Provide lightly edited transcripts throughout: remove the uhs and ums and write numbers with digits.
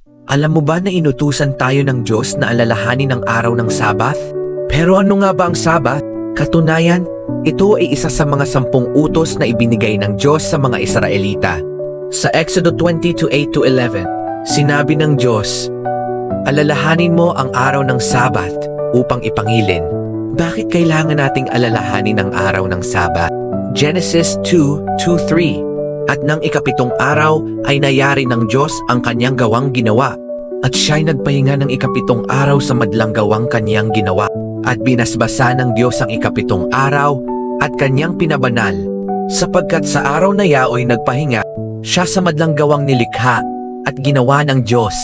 Alam mo ba na inutusan tayo ng Diyos na alalahanin ang araw ng Sabath? Pero ano nga ba ang Sabath? Katunayan, ito ay isa sa mga 10 utos na ibinigay ng Diyos sa mga Israelita. Sa Exodo 20:8-11, sinabi ng Diyos, alalahanin mo ang araw ng Sabath upang ipangilin. Bakit kailangan nating alalahanin ang araw ng Sabath? Genesis 2:2-3. At nang ikapitong araw ay nayari ng Diyos ang kanyang gawang ginawa. At siya'y nagpahinga ng ikapitong araw sa madlang gawang kanyang ginawa. At binasbasa ng Diyos ang ikapitong araw at kanyang pinabanal. Sapagkat sa araw na yaoy nagpahinga, siya sa madlang gawang nilikha at ginawa ng Diyos.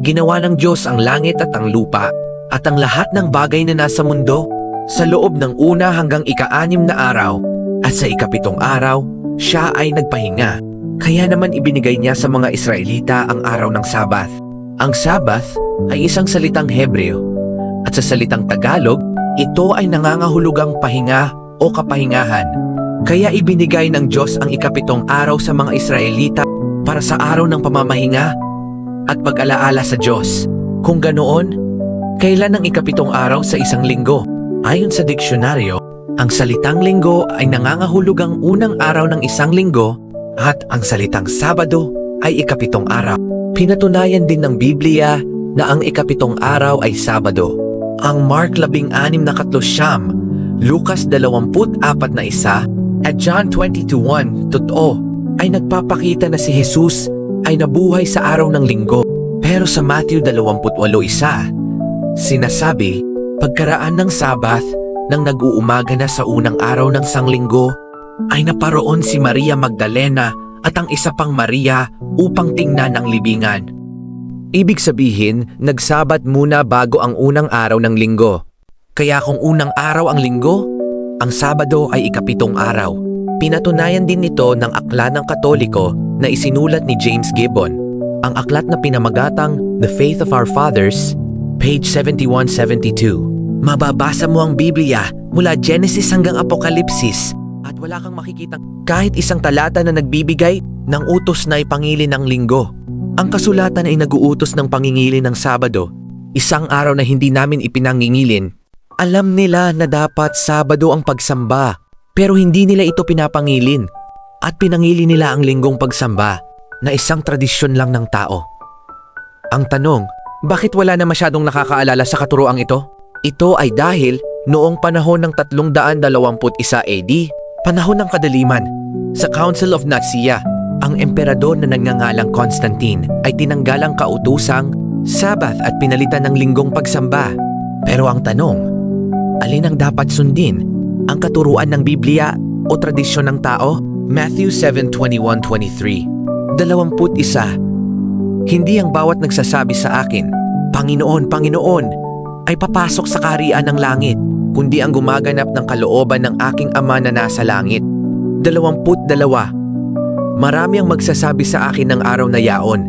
Ginawa ng Diyos ang langit at ang lupa at ang lahat ng bagay na nasa mundo sa loob ng una hanggang ika-6 na araw. At sa ikapitong araw, siya ay nagpahinga. Kaya naman ibinigay niya sa mga Israelita ang araw ng Sabath. Ang Sabath ay isang salitang Hebreo at sa salitang Tagalog, ito ay nangangahulugang pahinga o kapahingahan. Kaya ibinigay ng Diyos ang ikapitong araw sa mga Israelita para sa araw ng pamamahinga at pag-alaala sa Diyos. Kung ganoon, kailan ang ikapitong araw sa isang linggo? Ayon sa diksyonaryo, ang salitang linggo ay nangangahulugang unang araw ng isang linggo at ang salitang Sabado ay ikapitong araw. Pinatunayan din ng Biblia na ang ikapitong araw ay Sabado. Ang Mark 16:9, Lucas 24:1 at John 22:1, totoo ay nagpapakita na si Jesus ay nabuhay sa araw ng linggo. Pero sa Matthew 28:1, sinasabi, pagkaraan ng Sabath, nang nag-uumaga na sa unang araw ng sanglinggo, ay naparoon si Maria Magdalena at ang isa pang Maria upang tingnan ang libingan. Ibig sabihin, nagsabat muna bago ang unang araw ng linggo. Kaya kung unang araw ang linggo, ang Sabado ay ikapitong araw. Pinatunayan din nito ng aklat ng Katoliko na isinulat ni James Gibbon. Ang aklat na pinamagatang The Faith of Our Fathers, page 71-72. Mababasa mo ang Biblia mula Genesis hanggang Apokalipsis at wala kang makikitang kahit isang talata na nagbibigay ng utos na ipangilin ng linggo. Ang kasulatan ay nag-uutos ng pangingilin ng Sabado, isang araw na hindi namin ipinangingilin. Alam nila na dapat Sabado ang pagsamba, pero hindi nila ito pinapangilin at pinangili nila ang linggong pagsamba na isang tradisyon lang ng tao. Ang tanong, bakit wala na masyadong nakakaalala sa katuroang ito? Ito ay dahil noong panahon ng 321 AD, panahon ng kadaliman, sa Council of Nicaea, ang emperador na nagngangalang Constantine ay tinanggal ang kautusang Sabbath at pinalitan ng linggong pagsamba. Pero ang tanong, alin ang dapat sundin? Ang katuruan ng Biblia o tradisyon ng tao? Matthew 7:21-23. 21. Hindi ang bawat nagsasabi sa akin, Panginoon, Panginoon, ay papasok sa kaharian ng langit, kundi ang gumaganap ng kalooban ng aking Ama na nasa langit. 22. Marami ang magsasabi sa akin ng araw na yaon,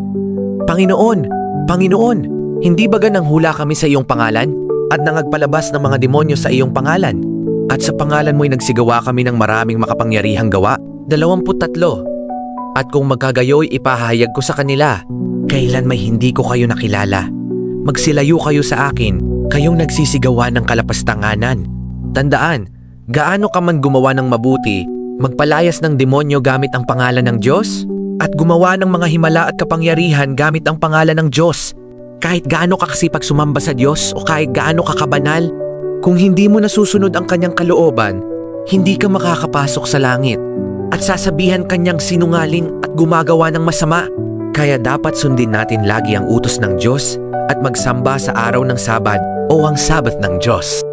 Panginoon, Panginoon, hindi ba ganang hula kami sa iyong pangalan at nangagpalabas ng mga demonyo sa iyong pangalan? At sa pangalan mo'y nagsigawa kami ng maraming makapangyarihang gawa? 23. At kung magkagayoy ipahahayag ko sa kanila, kailan may hindi ko kayo nakilala? Magsilayo kayo sa akin, kayong nagsisigawa ng kalapastanganan. Tandaan, gaano ka man gumawa ng mabuti, magpalayas ng demonyo gamit ang pangalan ng Diyos, at gumawa ng mga himala at kapangyarihan gamit ang pangalan ng Diyos. Kahit gaano ka kasipag sumamba sa Diyos o kahit gaano ka kabanal, kung hindi mo nasusunod ang kanyang kalooban, hindi ka makakapasok sa langit. At sasabihan kanyang sinungaling at gumagawa ng masama. Kaya dapat sundin natin lagi ang utos ng Diyos at magsamba sa araw ng Sabad o ang Sabbath ng Diyos.